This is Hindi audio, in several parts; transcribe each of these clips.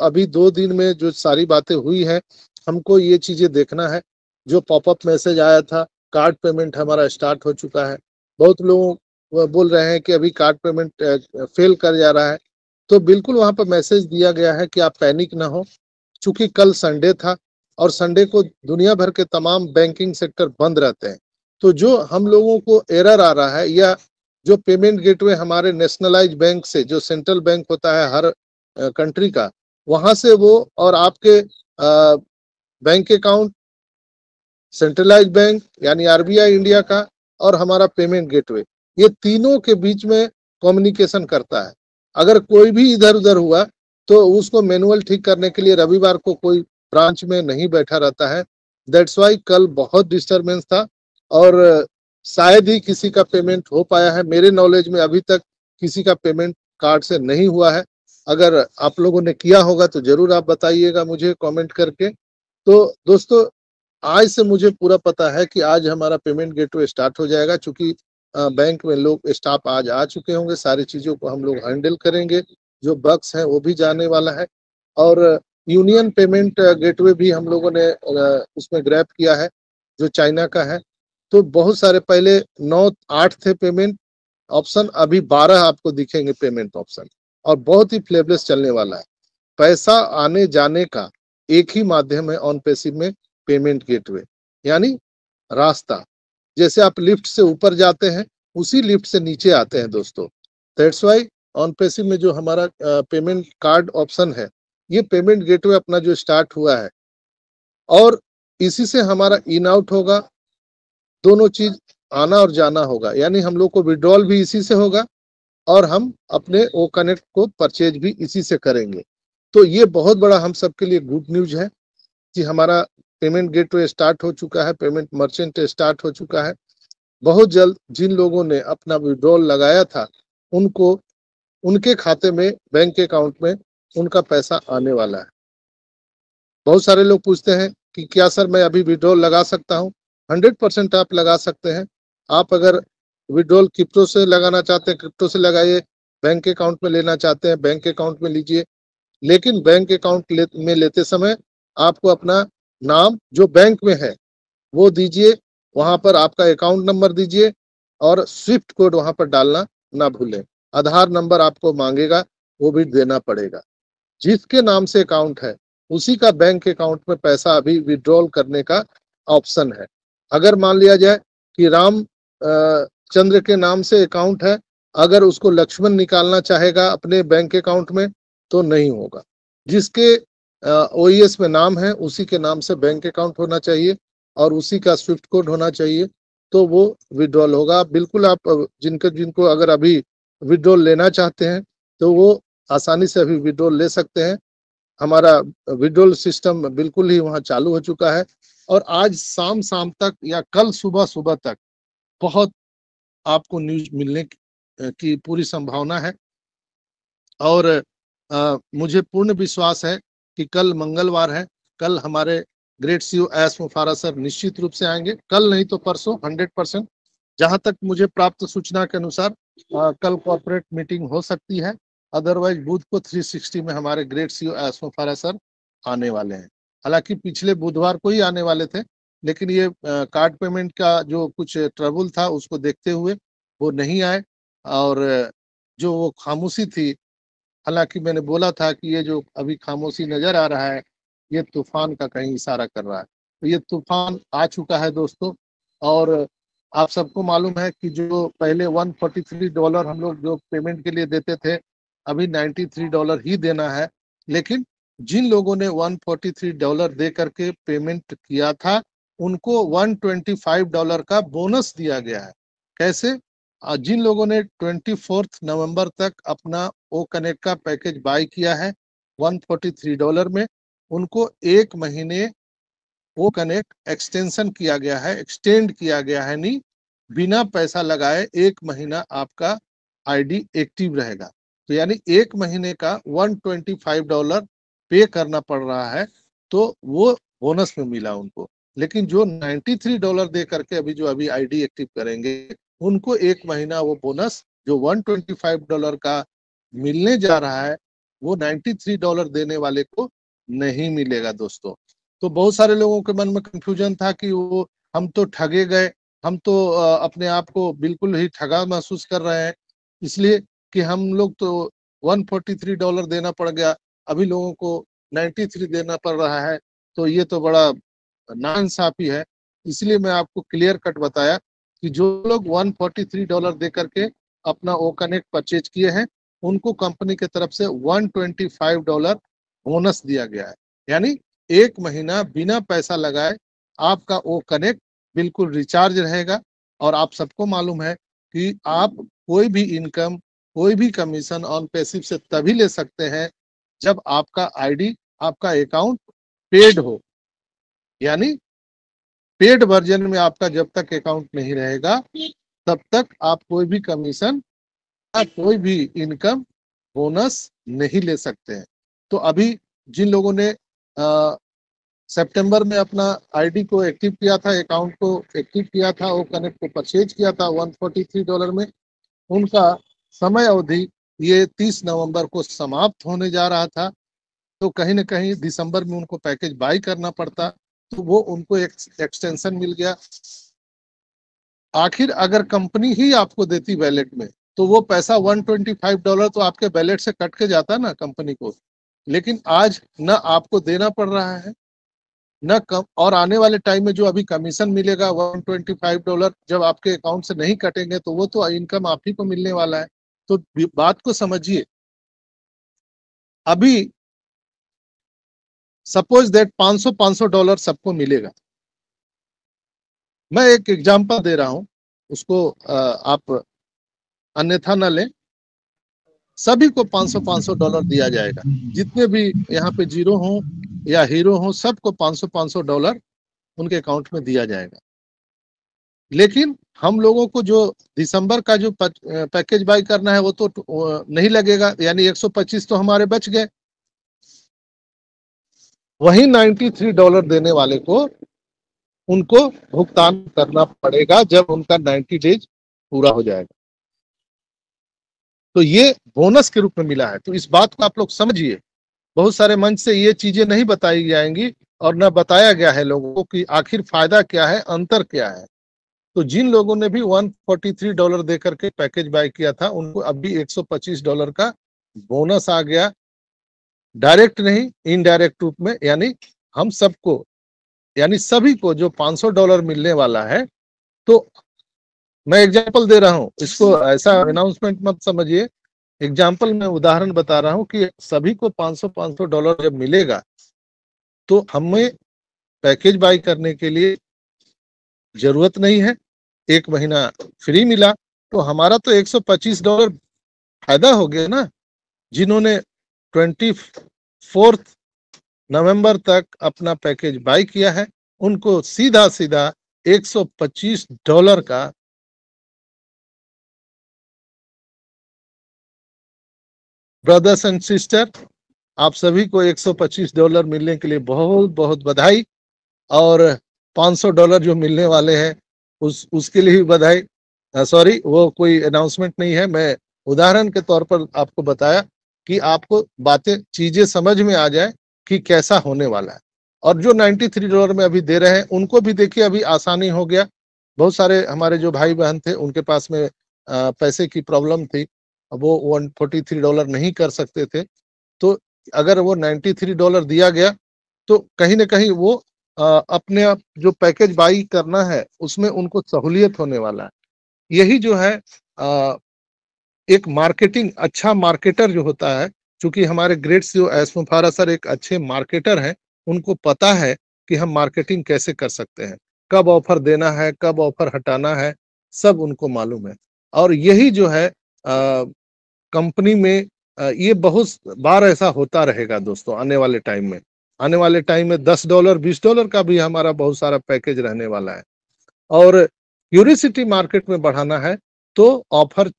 अभी 2 दिन में जो सारी बातें हुई हैं, हमको ये चीजें देखना है। जो पॉपअप मैसेज आया था, कार्ड पेमेंट हमारा स्टार्ट हो चुका है। बहुत लोग बोल रहे हैं कि अभी कार्ड पेमेंट फेल कर जा रहा है, तो बिल्कुल वहां पर मैसेज दिया गया है कि आप पैनिक ना हो। चूंकि कल संडे था और संडे को दुनिया भर के तमाम बैंकिंग सेक्टर बंद रहते हैं, तो जो हम लोगों को एरर आ रहा है या जो पेमेंट गेटवे हमारे नेशनलाइज बैंक से, जो सेंट्रल बैंक होता है हर कंट्री का, वहां से वो और आपके बैंक अकाउंट, सेंट्रलाइज बैंक यानी आरबीआई इंडिया का और हमारा पेमेंट गेटवे, ये तीनों के बीच में कम्युनिकेशन करता है। अगर कोई भी इधर उधर हुआ तो उसको मैनुअल ठीक करने के लिए रविवार को कोई ब्रांच में नहीं बैठा रहता है। दैट्स वाई कल बहुत डिस्टरबेंस था और शायद ही किसी का पेमेंट हो पाया है। मेरे नॉलेज में अभी तक किसी का पेमेंट कार्ड से नहीं हुआ है। अगर आप लोगों ने किया होगा तो जरूर आप बताइएगा मुझे कमेंट करके। तो दोस्तों, आज से मुझे पूरा पता है कि आज हमारा पेमेंट गेटवे स्टार्ट हो जाएगा, क्योंकि बैंक में लोग स्टाफ आज आ चुके होंगे। सारी चीजों को हम लोग हैंडल करेंगे, जो बग्स हैं वो भी जाने वाला है। और यूनियन पेमेंट गेटवे भी हम लोगों ने उसमें ग्रैब किया है, जो चाइना का है। तो बहुत सारे पहले 9-8 थे पेमेंट ऑप्शन, अभी 12 आपको दिखेंगे पेमेंट ऑप्शन, और बहुत ही फ्लेवलेस चलने वाला है। पैसा आने जाने का एक ही माध्यम है ऑन पैसिव में, पेमेंट गेटवे यानी रास्ता। जैसे आप लिफ्ट से ऊपर जाते हैं, उसी लिफ्ट से नीचे आते हैं दोस्तों। दैट्स वाई ऑन पैसिव में जो हमारा पेमेंट कार्ड ऑप्शन है, ये पेमेंट गेटवे अपना जो स्टार्ट हुआ है, और इसी से हमारा इन आउट होगा, दोनों चीज आना और जाना होगा। यानी हम लोग को विड्रॉल भी इसी से होगा और हम अपने ओ कनेक्ट को परचेज भी इसी से करेंगे। तो ये बहुत बड़ा हम सबके लिए गुड न्यूज है कि हमारा पेमेंट गेटवे स्टार्ट हो चुका है, पेमेंट मर्चेंट स्टार्ट हो चुका है। बहुत जल्द जिन लोगों ने अपना विड्रॉल लगाया था, उनको उनके खाते में, बैंक अकाउंट में उनका पैसा आने वाला है। बहुत सारे लोग पूछते हैं कि क्या सर मैं अभी विड्रॉल लगा सकता हूँ? 100% आप लगा सकते हैं। आप अगर विड्रॉल क्रिप्टो से लगाना चाहते हैं, क्रिप्टो से लगाइए। बैंक अकाउंट में लेना चाहते हैं, बैंक अकाउंट में लीजिए। लेकिन बैंक अकाउंट में लेते समय आपको अपना नाम जो बैंक में है वो दीजिए, वहां पर आपका अकाउंट नंबर दीजिए और स्विफ्ट कोड वहां पर डालना ना भूलें। आधार नंबर आपको मांगेगा, वो भी देना पड़ेगा। जिसके नाम से अकाउंट है उसी का बैंक अकाउंट में पैसा अभी विड्रॉल करने का ऑप्शन है। अगर मान लिया जाए कि राम चंद्र के नाम से अकाउंट है, अगर उसको लक्ष्मण निकालना चाहेगा अपने बैंक अकाउंट में तो नहीं होगा। जिसके ओईएस में नाम है उसी के नाम से बैंक अकाउंट होना चाहिए और उसी का स्विफ्ट कोड होना चाहिए, तो वो विड्रॉल होगा। बिल्कुल आप जिनको अगर अभी विड्रॉल लेना चाहते हैं तो वो आसानी से अभी विड्रॉल ले सकते हैं। हमारा विड्रॉल सिस्टम बिल्कुल ही वहाँ चालू हो चुका है और आज शाम तक या कल सुबह तक बहुत आपको न्यूज मिलने की पूरी संभावना है। और मुझे पूर्ण विश्वास है कि कल मंगलवार है, कल हमारे ग्रेट सीईओ एस मुफारा सर निश्चित रूप से आएंगे। कल नहीं तो परसों 100%। जहां तक मुझे प्राप्त सूचना के अनुसार कल कॉर्पोरेट मीटिंग हो सकती है, अदरवाइज बुध को 360 में हमारे ग्रेट सीईओ एस मुफारा सर आने वाले हैं। हालांकि पिछले बुधवार को ही आने वाले थे, लेकिन ये कार्ड पेमेंट का जो कुछ ट्रबल था उसको देखते हुए वो नहीं आए। और जो वो खामोशी थी, हालांकि मैंने बोला था कि ये जो अभी खामोशी नजर आ रहा है ये तूफान का कहीं इशारा कर रहा है। तो ये तूफान आ चुका है दोस्तों। और आप सबको मालूम है कि जो पहले $143 हम लोग जो पेमेंट के लिए देते थे, अभी $93 ही देना है। लेकिन जिन लोगों ने $143 दे करके पेमेंट किया था, उनको $125 का बोनस दिया गया है। कैसे? जिन लोगों ने 24 नवंबर तक अपना ओ कनेक्ट का पैकेज बाय किया है $143 में, उनको 1 महीने वो कनेक्ट एक्सटेंशन किया गया है, एक्सटेंड किया गया है। नहीं, बिना पैसा लगाए 1 महीना आपका आईडी एक्टिव रहेगा। तो यानी 1 महीने का $125 पे करना पड़ रहा है, तो वो बोनस में मिला उनको। लेकिन जो $93 दे करके अभी आईडी एक्टिव करेंगे, उनको 1 महीना वो बोनस जो $125 का मिलने जा रहा है, वो $93 देने वाले को नहीं मिलेगा दोस्तों। तो बहुत सारे लोगों के मन में कंफ्यूजन था कि वो हम तो ठगे गए, हम तो अपने आप को बिल्कुल ही ठगा महसूस कर रहे हैं, इसलिए कि हम लोग तो $143 देना पड़ गया, अभी लोगों को 93 देना पड़ रहा है, तो ये तो बड़ा नाइंसाफी है। इसलिए मैं आपको क्लियर कट बताया कि जो लोग $143 दे करके अपना ओ कनेक्ट परचेज किए हैं, उनको कंपनी की तरफ से $125 बोनस दिया गया है। यानी 1 महीना बिना पैसा लगाए आपका ओ कनेक्ट बिल्कुल रिचार्ज रहेगा। और आप सबको मालूम है कि आप कोई भी इनकम, कोई भी कमीशन ऑन पैसिव से तभी ले सकते हैं जब आपका आईडी, आपका अकाउंट पेड हो। यानी पेड वर्जन में आपका जब तक अकाउंट नहीं रहेगा तब तक आप कोई भी कमीशन या कोई भी इनकम बोनस नहीं ले सकते हैं। तो अभी जिन लोगों ने सितंबर में अपना आईडी को एक्टिव किया था, अकाउंट को एक्टिव किया था, वो कनेक्ट को परचेज किया था $143 में, उनका समय अवधि ये 30 नवंबर को समाप्त होने जा रहा था। तो कहीं ना कहीं दिसंबर में उनको पैकेज बाई करना पड़ता, तो वो उनको एक एक्सटेंशन मिल गया। आखिर अगर कंपनी ही आपको देती वैलेट में तो वो पैसा $125 तो आपके वैलेट से कट के जाता ना कंपनी को, लेकिन आज न आपको देना पड़ रहा है न कम, और आने वाले टाइम में जो अभी कमीशन मिलेगा $125 जब आपके अकाउंट से नहीं कटेंगे तो वो तो इनकम आप ही को मिलने वाला है। तो बात को समझिए। अभी सपोज दैट $500 सबको मिलेगा। मैं एक एग्जांपल दे रहा हूं, उसको आप अन्यथा न लें। सभी को $500 दिया जाएगा, जितने भी यहाँ पे जीरो हों या हीरो हों, सबको $500 उनके अकाउंट में दिया जाएगा। लेकिन हम लोगों को जो दिसंबर का जो पैकेज बाई करना है वो तो नहीं लगेगा, यानी 125 तो हमारे बच गए। वही $93 देने वाले को उनको भुगतान करना पड़ेगा जब उनका 90 डेज पूरा हो जाएगा। तो ये बोनस के रूप में मिला है, तो इस बात को आप लोग समझिए। बहुत सारे मंच से ये चीजें नहीं बताई जाएंगी और न बताया गया है लोगों को कि आखिर फायदा क्या है, अंतर क्या है। तो जिन लोगों ने भी $143 दे करके पैकेज बाय किया था, उनको अभी $125 का बोनस आ गया, डायरेक्ट नहीं इनडायरेक्ट रूप में। यानी हम सबको, यानी सभी को जो $500 मिलने वाला है। तो मैं एग्जांपल दे रहा हूं, इसको ऐसा अनाउंसमेंट मत समझिए, एग्जांपल में उदाहरण बता रहा हूं कि सभी को $500 जब मिलेगा तो हमें पैकेज बाय करने के लिए जरूरत नहीं है, 1 महीना फ्री मिला, तो हमारा तो $125 फायदा हो गया ना। जिन्होंने 24 नवंबर तक अपना पैकेज बाय किया है उनको सीधा सीधा $125 का ब्रदर्स एंड सिस्टर, आप सभी को $125 मिलने के लिए बहुत बहुत बधाई। और $500 जो मिलने वाले हैं उसके लिए भी बधाई। सॉरी, वो कोई अनाउंसमेंट नहीं है, मैं उदाहरण के तौर पर आपको बताया कि आपको बातें, चीजें समझ में आ जाए कि कैसा होने वाला है। और जो $93 में अभी दे रहे हैं उनको भी देखिए अभी आसानी हो गया। बहुत सारे हमारे जो भाई बहन थे उनके पास में पैसे की प्रॉब्लम थी, वो $143 नहीं कर सकते थे। तो अगर वो $93 दिया गया तो कहीं ना कहीं वो अपने आप जो पैकेज बाई करना है उसमें उनको सहूलियत होने वाला है। यही जो है एक मार्केटिंग, अच्छा मार्केटर जो होता है, क्योंकि हमारे ग्रेट्स जो एस मुफारा सर एक अच्छे मार्केटर हैं, उनको पता है कि हम मार्केटिंग कैसे कर सकते हैं, कब ऑफर देना है, कब ऑफर हटाना है, सब उनको मालूम है। और यही जो है कंपनी में ये बहुत बार ऐसा होता रहेगा दोस्तों। आने वाले टाइम में, आने वाले टाइम में $10 $20 का भी हमारा बहुत सारा पैकेज रहने वाला है। और क्यूरियोसिटी मार्केट में बढ़ाना है तो ऑफर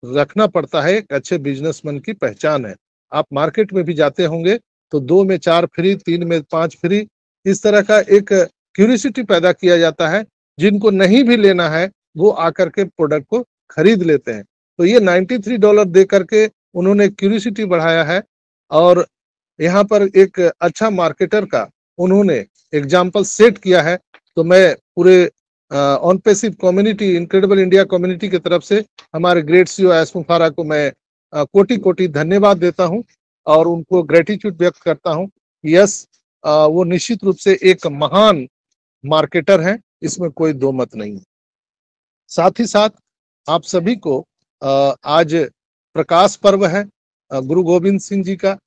रखना पड़ता है, एक अच्छे बिजनेसमैन की पहचान है। आप मार्केट में भी जाते होंगे तो 2 में 4 फ्री, 3 में 5 फ्री, इस तरह का एक क्यूरियोसिटी पैदा किया जाता है। जिनको नहीं भी लेना है वो आकर के प्रोडक्ट को खरीद लेते हैं। तो ये $93 दे करके उन्होंने क्यूरियोसिटी बढ़ाया है और यहाँ पर एक अच्छा मार्केटर का उन्होंने एग्जाम्पल सेट किया है। तो मैं पूरे on passive community, incredible India community की तरफ से हमारे ग्रेट सीईओ एस मुफारा को मैं कोटि कोटि धन्यवाद देता हूँ और उनको ग्रेटिट्यूड व्यक्त करता हूँ। यस, वो निश्चित रूप से एक महान मार्केटर हैं, इसमें कोई दो मत नहीं है। साथ ही साथ आप सभी को आज प्रकाश पर्व है गुरु गोविंद सिंह जी का।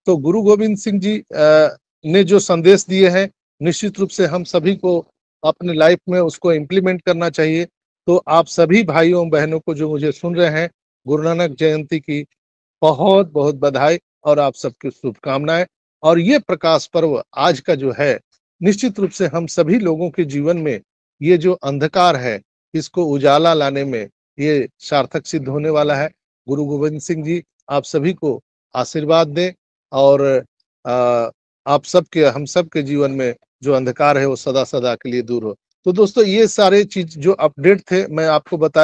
तो गुरु गोविंद सिंह जी ने जो संदेश दिए हैं, निश्चित रूप से हम सभी को अपने लाइफ में उसको इम्प्लीमेंट करना चाहिए। तो आप सभी भाइयों बहनों को जो मुझे सुन रहे हैं, गुरु नानक जयंती की बहुत बहुत बधाई और आप सबकी शुभकामनाएं। और ये प्रकाश पर्व आज का जो है, निश्चित रूप से हम सभी लोगों के जीवन में ये जो अंधकार है, इसको उजाला लाने में ये सार्थक सिद्ध होने वाला है। गुरु गोविंद सिंह जी आप सभी को आशीर्वाद दें और आप सबके, हम सबके जीवन में जो अंधकार है वो सदा सदा के लिए दूर हो। तो दोस्तों, ये सारे चीज जो अपडेट थे मैं आपको बता